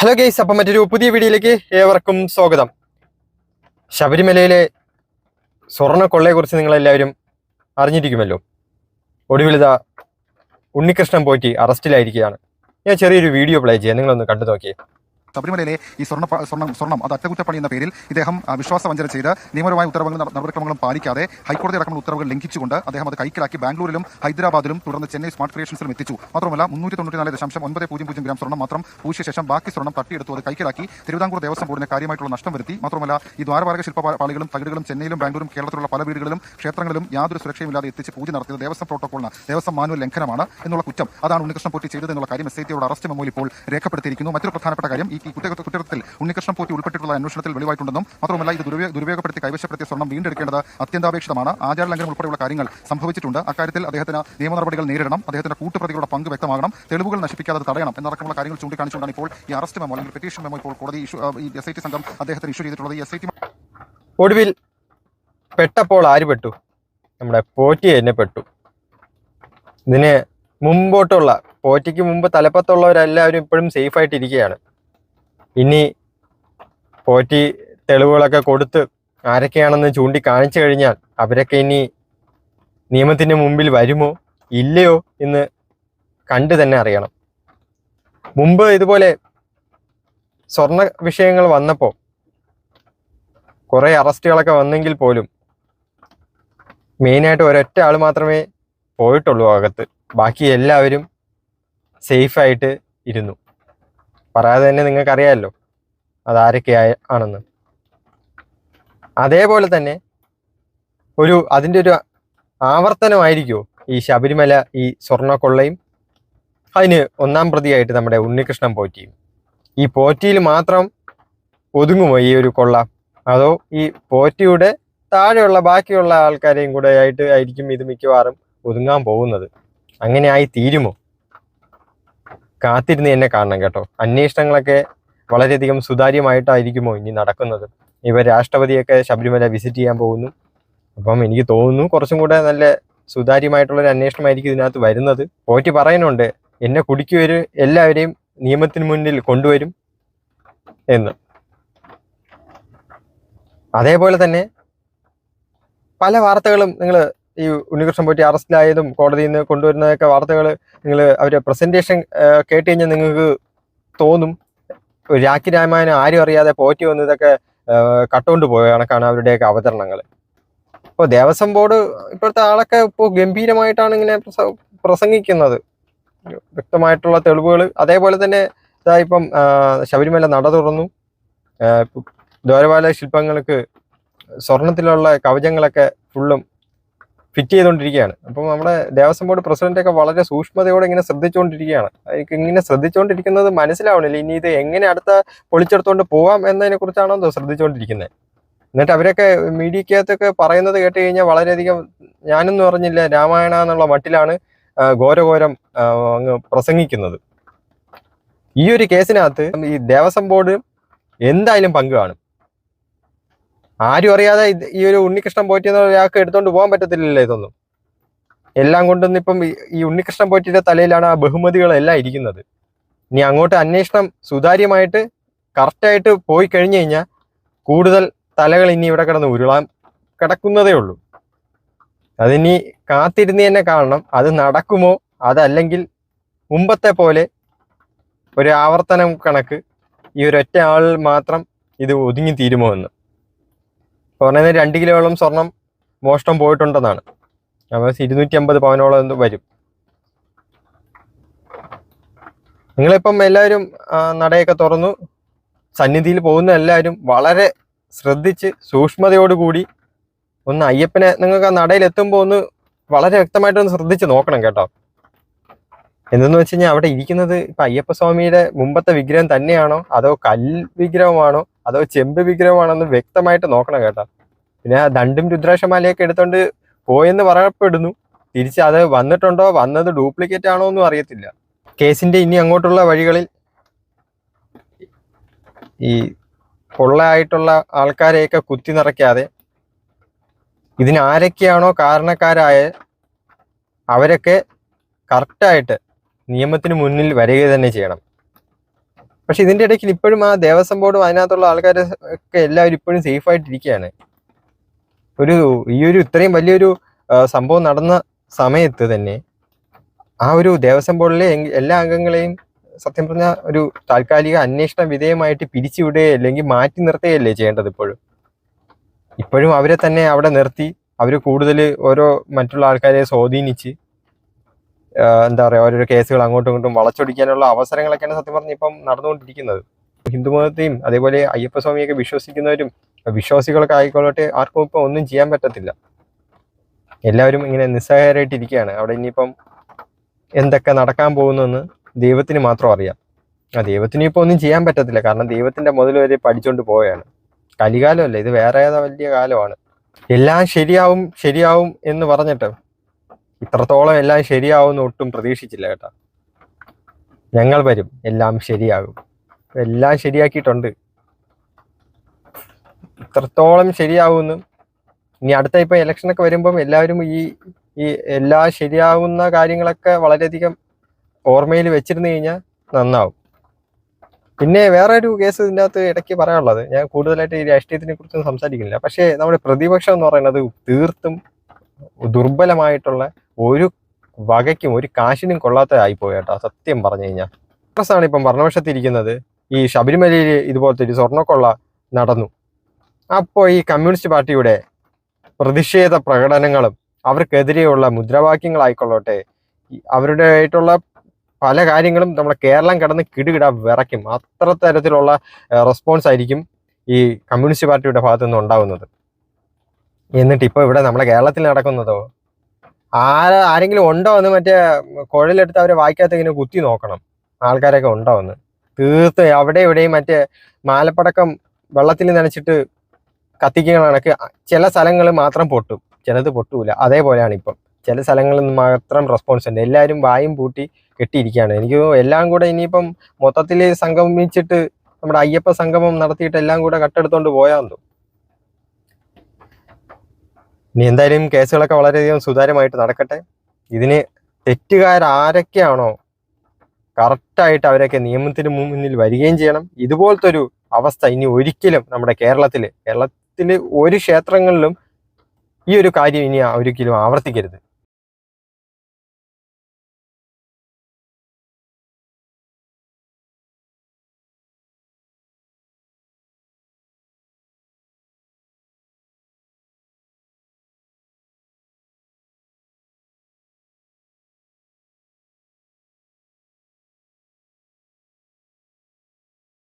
Hello guys, അപ്പം മറ്റൊരു പുതിയ വീഡിയോയിലേക്ക് ഏവർക്കും സ്വാഗതം. ശബരിമലയിലെ സ്വർണ്ണ കൊള്ളയെക്കുറിച്ച് നിങ്ങളെല്ലാവരും അറിഞ്ഞിരിക്കുമല്ലോ. ഒടുവിലിതാ ഉണ്ണികൃഷ്ണൻ പോറ്റി അറസ്റ്റിലായിരിക്കുകയാണ്. ഞാൻ ചെറിയൊരു വീഡിയോ പ്ലേ ചെയ്യാം, നിങ്ങളൊന്ന് കണ്ടു നോക്കിയേ. ശബരിമലയിലെ ഈ സ്വർണം അത് അറ്റകുറ്റപ്പണി എന്ന പേരിൽ ഇദ്ദേഹം വിശ്വാസവഞ്ചന ചെയ്ത് നിയമപരമായ ഉത്തരവുകളും നടപടിക്രമങ്ങളും പാലിക്കാതെ ഹൈക്കോടതി അടക്കമുള്ള ഉത്തരവുകൾ ലംഘിച്ചുകൊണ്ട് അദ്ദേഹം അത് കൈക്കലാക്കി ബാംഗ്ലൂരിലും ഹൈദരാബാദിലും തുടർന്ന് ചെന്നൈ സ്മാർട്ട് ക്രിയേഷൻസിലും എത്തിച്ചു. മാത്രമല്ല 394.900 ഗ്രാം സ്വർണം മാത്രം പൂശിയ ശേഷം ബാക്കി സ്വർണം തട്ടിയെടുത്തു അത് കൈക്കലാക്കി തിരുവിതാംകൂർ ദേവസ്വം ബോർഡിന് കാര്യമായിട്ടുള്ള നഷ്ടം വരുത്തി. മാത്രമല്ല ഈ ദ്വാരപാലക ശില്പപാളികളും തകിടുകളും ചെന്നൈയിലും ബാംഗ്ലൂരും കേരളത്തിലുള്ള പല വീടുകളിലും ക്ഷേത്രങ്ങളിലും യാതൊരു സുരക്ഷയുമില്ലാതെ എത്തിച്ച് പൂജ നടത്തിയത് ദേവസ്വം പ്രോട്ടോകോളിന് ദേവസ്വം മാനുവൽ ലംഘനമാണ് എന്നുള്ള കുറ്റം അതാണ് ഉണ്ണികൃഷ്ണൻ പോറ്റി ചെയ്തത് എന്നുള്ള കാര്യം SITയുടെ അറസ്റ്റ് മെമ്മോയിൽ ഇപ്പോൾ രേഖപ്പെടുത്തിയിരിക്കുന്നു. മറ്റൊരു പ്രധാനപ്പെട്ട കാര്യം ഈ കുറ്റകൃത്യത്തിൽ ഉണ്ണികൃഷ്ണൻ പോറ്റി ഉൾപ്പെട്ടിട്ടുള്ള അന്വേഷണത്തിൽ വെളിവായിട്ടുണ്ടെന്നും മാത്രമല്ല ഇത് ദുരുപയോഗപ്പെടുത്തി കൈവശപ്പെടുത്തിയ സ്വർണം വീണ്ടെടുക്കേണ്ടത് അത്യന്താപേക്ഷിതമാണ്. ആചാരലംഘനം ഉൾപ്പെടെയുള്ള കാര്യങ്ങൾ സംഭവിച്ചിട്ടുണ്ട്. അക്കാര്യത്തിൽ അദ്ദേഹത്തിന് നിയമ നടപടികൾ നേരിടണം. അദ്ദേഹത്തിന്റെ കൂട്ടുപ്രതികളുടെ പങ്ക് വ്യക്തമാകണം. തെളിവുകൾ നശിപ്പിക്കാതെ തടയണം എന്നടക്കമുള്ള കാര്യങ്ങൾ ചൂണ്ടിക്കാണിച്ചുകൊണ്ടാണ് ഇപ്പോൾ ഈ അറസ്റ്റ് മെമ്മോ അല്ലെങ്കിൽ പെറ്റീഷൻ മെമ്മോ ഇപ്പോൾ കോടതി SIT സംഘം അദ്ദേഹത്തിന് ഇഷ്യൂ ചെയ്തിട്ടുള്ളത്. ഈ SIT ഒടുവിൽ പെട്ടപ്പോൾ ആര് പെട്ടു? നമ്മുടെ പോറ്റി തന്നെ പെട്ടു. ഇതിന് മുമ്പോട്ടുള്ള പോറ്റിക്ക് മുമ്പ് തലപ്പത്തുള്ളവരെല്ലാവരും ഇപ്പോഴും സേഫായിട്ടിരിക്കുകയാണ്. ഇനി പോറ്റി തെളിവുകളൊക്കെ കൊടുത്ത് ആരൊക്കെയാണെന്ന് ചൂണ്ടിക്കാണിച്ചു കഴിഞ്ഞാൽ അവരൊക്കെ ഇനി നിയമത്തിന് മുമ്പിൽ വരുമോ ഇല്ലയോ എന്ന് കണ്ടു തന്നെ അറിയണം. മുമ്പ് ഇതുപോലെ സ്വർണ്ണ വിഷയങ്ങൾ വന്നപ്പോൾ കുറേ അറസ്റ്റുകളൊക്കെ വന്നെങ്കിൽ പോലും മെയിനായിട്ട് ഒരൊറ്റ ആൾ മാത്രമേ പോയിട്ടുള്ളൂ അകത്ത്. ബാക്കി എല്ലാവരും സേഫായിട്ട് ഇരുന്നു. പറയാതെ തന്നെ നിങ്ങൾക്കറിയാമല്ലോ അതാരൊക്കെ ആണെന്ന്. അതേപോലെ തന്നെ അതിൻ്റെ ഒരു ആവർത്തനമായിരിക്കുമോ ഈ ശബരിമല ഈ സ്വർണ്ണക്കൊള്ളയും? അതിന് ഒന്നാം പ്രതിയായിട്ട് നമ്മുടെ ഉണ്ണികൃഷ്ണൻ പോറ്റിയും. ഈ പോറ്റിയിൽ മാത്രം ഒതുങ്ങുമോ ഈ ഒരു കൊള്ള? അതോ ഈ പോറ്റിയുടെ താഴെയുള്ള ബാക്കിയുള്ള ആൾക്കാരെയും കൂടെ ആയിരിക്കും ഇത് മിക്കവാറും ഒതുങ്ങാൻ പോകുന്നത്? അങ്ങനെ ആയി തീരുമോ? കാത്തിരുന്ന് തന്നെ കാണണം കേട്ടോ. അന്വേഷണങ്ങളൊക്കെ വളരെയധികം സുതാര്യമായിട്ടായിരിക്കുമോ ഇനി നടക്കുന്നത്? ഇവർ രാഷ്ട്രപതിയൊക്കെ ശബരിമല വിസിറ്റ് ചെയ്യാൻ പോകുന്നു. അപ്പം എനിക്ക് തോന്നുന്നു കുറച്ചും കൂടെ നല്ല സുതാര്യമായിട്ടുള്ളൊരു അന്വേഷണമായിരിക്കും ഇതിനകത്ത് വരുന്നത്. പോറ്റി പറയുന്നുണ്ട്, എന്നെ കുടിക്കുവരും എല്ലാവരെയും നിയമത്തിന് മുന്നിൽ കൊണ്ടുവരും എന്ന്. അതേപോലെ തന്നെ പല വാർത്തകളും നിങ്ങൾ ഈ ഉണ്ണികൃഷ്ണൻ പോറ്റി അറസ്റ്റിലായതും കോടതിയിൽ നിന്ന് കൊണ്ടുവരുന്നതൊക്കെ വാർത്തകൾ നിങ്ങൾ അവരുടെ പ്രസന്റേഷൻ കേട്ട് കഴിഞ്ഞാൽ നിങ്ങൾക്ക് തോന്നും രാഖി രാമായണം ആരും അറിയാതെ പോറ്റി വന്ന് ഇതൊക്കെ കട്ടുകൊണ്ട് പോയ കണക്കാണ് അവരുടെയൊക്കെ അവതരണങ്ങൾ. ഇപ്പോൾ ദേവസ്വം ബോർഡ് ഇപ്പോഴത്തെ ആളൊക്കെ ഇപ്പോൾ ഗംഭീരമായിട്ടാണ് ഇങ്ങനെ പ്രസംഗിക്കുന്നത്, വ്യക്തമായിട്ടുള്ള തെളിവുകൾ. അതേപോലെ തന്നെ ഇപ്പം ശബരിമല നട തുറന്നു. ദ്വാരപാല ശില്പങ്ങൾക്ക് സ്വർണത്തിലുള്ള കവചങ്ങളൊക്കെ ഫുള്ളും ഫിറ്റ് ചെയ്തുകൊണ്ടിരിക്കുകയാണ്. അപ്പം നമ്മുടെ ദേവസ്വം ബോർഡ് പ്രസിഡന്റൊക്കെ വളരെ സൂക്ഷ്മതയോടെ ഇങ്ങനെ ശ്രദ്ധിച്ചുകൊണ്ടിരിക്കുകയാണ്. എനിക്ക് ഇങ്ങനെ ശ്രദ്ധിച്ചുകൊണ്ടിരിക്കുന്നത് മനസ്സിലാവണില്ല. ഇനി ഇത് എങ്ങനെ അടുത്ത പൊളിച്ചെടുത്തുകൊണ്ട് പോവാം എന്നതിനെ കുറിച്ചാണോ ശ്രദ്ധിച്ചുകൊണ്ടിരിക്കുന്നത്. എന്നിട്ട് അവരൊക്കെ മീഡിയക്കകത്തൊക്കെ പറയുന്നത് കേട്ട് കഴിഞ്ഞാൽ വളരെയധികം ഞാനൊന്നും അറിഞ്ഞില്ല രാമായണ എന്നുള്ള മട്ടിലാണ് ഘോരഘോരം അങ്ങ് പ്രസംഗിക്കുന്നത്. ഈ ഒരു കേസിനകത്ത് ഈ ദേവസ്വം ബോർഡ് എന്തായാലും പങ്ക് കാണും. ആരും അറിയാതെ ഈ ഒരു ഉണ്ണികൃഷ്ണൻ പോറ്റി എന്ന ഒരാൾക്ക് എടുത്തോണ്ട് പോകാൻ പറ്റത്തില്ലല്ലോ ഇതൊന്നും. എല്ലാം കൊണ്ടൊന്നും ഇപ്പം ഈ ഉണ്ണികൃഷ്ണൻ പോറ്റിയുടെ തലയിലാണ് ആ ബഹുമതികളെല്ലാം ഇരിക്കുന്നത്. ഇനി അങ്ങോട്ട് അന്വേഷണം സുതാര്യമായിട്ട് കറക്റ്റായിട്ട് പോയി കഴിഞ്ഞു കഴിഞ്ഞാൽ കൂടുതൽ തലകൾ ഇനി ഇവിടെ കിടന്ന് ഉരുളാൻ കിടക്കുന്നതേ ഉള്ളൂ. അതിനി കാത്തിരുന്ന് തന്നെ കാണണം അത് നടക്കുമോ, അതല്ലെങ്കിൽ മുമ്പത്തെ പോലെ ഒരു ആവർത്തനം കണക്ക് ഈ ഒരൊറ്റ ആൾ മാത്രം ഇത് ഒതുങ്ങി തീരുമോ എന്ന്. പറഞ്ഞത് 2 കിലോയോളം സ്വർണം മോഷണം പോയിട്ടുണ്ടെന്നാണ്. അപ്പോൾ 250 പവനോളം എന്ത് വരും. നിങ്ങളിപ്പം എല്ലാവരും നടയൊക്കെ തുറന്നു സന്നിധിയിൽ പോകുന്ന എല്ലാവരും വളരെ ശ്രദ്ധിച്ച് സൂക്ഷ്മതയോടുകൂടി ഒന്ന് അയ്യപ്പനെ നിങ്ങൾക്ക് ആ നടയിൽ എത്തുമ്പോൾ ഒന്ന് വളരെ വ്യക്തമായിട്ടൊന്ന് ശ്രദ്ധിച്ച് നോക്കണം കേട്ടോ. എന്തെന്ന് വെച്ച് കഴിഞ്ഞാൽ അവിടെ ഇരിക്കുന്നത് ഇപ്പം അയ്യപ്പസ്വാമിയുടെ മുമ്പത്തെ വിഗ്രഹം തന്നെയാണോ അതോ വിഗ്രഹമാണോ അതോ ചെമ്പ് വിഗ്രഹമാണോ വ്യക്തമായിട്ട് നോക്കണം കേട്ടോ. പിന്നെ ആ ദണ്ടും രുദ്രാക്ഷമാലയൊക്കെ എടുത്തോണ്ട് പോയെന്ന് പറയപ്പെടുന്നു. തിരിച്ച് അത് വന്നിട്ടുണ്ടോ, വന്നത് ഡ്യൂപ്ലിക്കേറ്റ് ആണോ എന്നും അറിയത്തില്ല. കേസിന്റെ ഇനി അങ്ങോട്ടുള്ള വഴികളിൽ ഈ കൊള്ളയായിട്ടുള്ള ആൾക്കാരെയൊക്കെ കുത്തി നിറയ്ക്കാതെ ഇതിനാരൊക്കെയാണോ കാരണക്കാരായ അവരൊക്കെ കറക്റ്റായിട്ട് നിയമത്തിന് മുന്നിൽ വരിക തന്നെ ചെയ്യണം. പക്ഷെ ഇതിന്റെ ഇടയ്ക്ക് ഇപ്പോഴും ആ ദേവസ്വം ബോർഡും അതിനകത്തുള്ള ആൾക്കാർ ഒക്കെ എല്ലാവരും ഇപ്പോഴും സേഫ് ആയിട്ടിരിക്കുകയാണ്. ഈ ഒരു ഇത്രയും വലിയൊരു സംഭവം നടന്ന സമയത്ത് തന്നെ ആ ഒരു ദേവസ്വം ബോർഡിലെ എല്ലാ അംഗങ്ങളെയും സത്യം പറഞ്ഞ ഒരു താൽക്കാലിക അന്വേഷണ വിധേയമായിട്ട് പിരിച്ചുവിടുകയോ അല്ലെങ്കിൽ മാറ്റി നിർത്തുകയല്ലേ ചെയ്യേണ്ടത്. ഇപ്പോഴും അവരെ തന്നെ അവിടെ നിർത്തി അവർ കൂടുതൽ ഓരോ മറ്റുള്ള ആൾക്കാരെ സ്വാധീനിച്ച് എന്താ പറയുക ഓരോരോ കേസുകൾ അങ്ങോട്ടും ഇങ്ങോട്ടും വളച്ചൊടിക്കാനുള്ള അവസരങ്ങളൊക്കെയാണ് സത്യം പറഞ്ഞ ഇപ്പം നടന്നുകൊണ്ടിരിക്കുന്നത്. ഹിന്ദുമതത്തെയും അതേപോലെ അയ്യപ്പസ്വാമിയൊക്കെ വിശ്വസിക്കുന്നവരും വിശ്വാസികളൊക്കെ ആയിക്കൊള്ളട്ടെ ആർക്കും ഇപ്പം ഒന്നും ചെയ്യാൻ പറ്റത്തില്ല. എല്ലാവരും ഇങ്ങനെ നിസ്സഹായരായിട്ടിരിക്കുകയാണ്. അവിടെ ഇനിയിപ്പം എന്തൊക്കെ നടക്കാൻ പോകുന്നെന്ന് ദൈവത്തിന് മാത്രം അറിയാം. ദൈവത്തിന് ഇപ്പോൾ ഒന്നും ചെയ്യാൻ പറ്റത്തില്ല. കാരണം ദൈവത്തിന്റെ മുതൽ വരെ പഠിച്ചുകൊണ്ട് പോവുകയാണ്. കലികാലമല്ലേ, ഇത് വേറെ ഏതാ വലിയ കാലമാണ്. എല്ലാം ശരിയാവും ശരിയാവും എന്ന് പറഞ്ഞിട്ട് ഇത്രത്തോളം എല്ലാം ശരിയാവുമെന്ന് ഒട്ടും പ്രതീക്ഷിച്ചില്ല കേട്ടോ. ഞങ്ങൾ വരും, എല്ലാം ശരിയാകും, എല്ലാം ശരിയാക്കിയിട്ടുണ്ട്. ഇത്രത്തോളം ശരിയാവുമെന്ന് ഇനി അടുത്ത ഇപ്പൊ ഇലക്ഷനൊക്കെ വരുമ്പം എല്ലാവരും ഈ എല്ലാ ശരിയാവുന്ന കാര്യങ്ങളൊക്കെ വളരെയധികം ഓർമ്മയിൽ വെച്ചിരുന്നു കഴിഞ്ഞാൽ നന്നാവും. പിന്നെ വേറെ ഒരു കേസ് ഇതിൻ്റെ അകത്ത് ഇടയ്ക്ക് പറയാനുള്ളത്, ഞാൻ കൂടുതലായിട്ട് ഈ രാഷ്ട്രീയത്തിനെ കുറിച്ചൊന്നും സംസാരിക്കുന്നില്ല, പക്ഷേ നമ്മുടെ പ്രതിപക്ഷം എന്ന് പറയുന്നത് തീർത്തും ദുർബലമായിട്ടുള്ള ഒരു വകയ്ക്കും ഒരു കാശിനും കൊള്ളാത്തതായിപ്പോയി കേട്ടോ. സത്യം പറഞ്ഞു കഴിഞ്ഞാൽ കോൺഗ്രസ്സാണ് ഇപ്പം ഭരണപക്ഷത്തിരിക്കുന്നത്. ഈ ശബരിമലയിൽ ഇതുപോലത്തെ ഒരു സ്വർണ്ണക്കൊള്ള നടന്നു. അപ്പോൾ ഈ കമ്മ്യൂണിസ്റ്റ് പാർട്ടിയുടെ പ്രതിഷേധ പ്രകടനങ്ങളും അവർക്കെതിരെയുള്ള മുദ്രാവാക്യങ്ങളായിക്കൊള്ളട്ടെ അവരുടെ ആയിട്ടുള്ള പല കാര്യങ്ങളും നമ്മുടെ കേരളം കിടന്ന് കിടുകിട വിറയ്ക്കും. അത്ര തരത്തിലുള്ള റെസ്പോൺസ് ആയിരിക്കും ഈ കമ്മ്യൂണിസ്റ്റ് പാർട്ടിയുടെ ഭാഗത്തു നിന്ന് ഉണ്ടാകുന്നത്. എന്നിട്ട് ഇപ്പോൾ ഇവിടെ നമ്മുടെ കേരളത്തിൽ നടക്കുന്നതോ ആരെങ്കിലും ഉണ്ടോ എന്ന് മറ്റേ കുഴലെടുത്ത് അവരെ വായിക്കാത്ത ഇങ്ങനെ കുത്തി നോക്കണം ആൾക്കാരൊക്കെ ഉണ്ടോ എന്ന്. തീർത്ത് അവിടെ ഇവിടെയും മറ്റേ മാലപ്പടക്കം വെള്ളത്തിൽ നനച്ചിട്ട് കത്തിക്കുന്ന കണക്ക് ചില സ്ഥലങ്ങൾ മാത്രം പൊട്ടും, ചിലത് പൊട്ടൂല. അതേപോലെയാണ് ഇപ്പം ചില സ്ഥലങ്ങളിൽ നിന്ന് മാത്രം റെസ്പോൺസ് ഉണ്ട്. എല്ലാവരും വായും പൂട്ടി കെട്ടിയിരിക്കുകയാണ്. എനിക്ക് എല്ലാം കൂടെ ഇനിയിപ്പം മൊത്തത്തിൽ സംഗമിച്ചിട്ട് നമ്മുടെ അയ്യപ്പ സംഗമം നടത്തിയിട്ട് എല്ലാം കൂടെ കട്ടെടുത്തോണ്ട് പോയാന്തോ. ഇനി എന്തായാലും കേസുകളൊക്കെ വളരെയധികം സുതാര്യമായിട്ട് നടക്കട്ടെ. ഇതിന് തെറ്റുകാരാരൊക്കെയാണോ കറക്റ്റായിട്ട് അവരൊക്കെ നിയമത്തിന് മുന്നിൽ വരികയും ചെയ്യണം. ഇതുപോലത്തെ ഒരു അവസ്ഥ ഇനി ഒരിക്കലും നമ്മുടെ കേരളത്തിൽ ഒരു ക്ഷേത്രങ്ങളിലും ഈ ഒരു കാര്യം ഇനി ഒരിക്കലും ആവർത്തിക്കരുത്.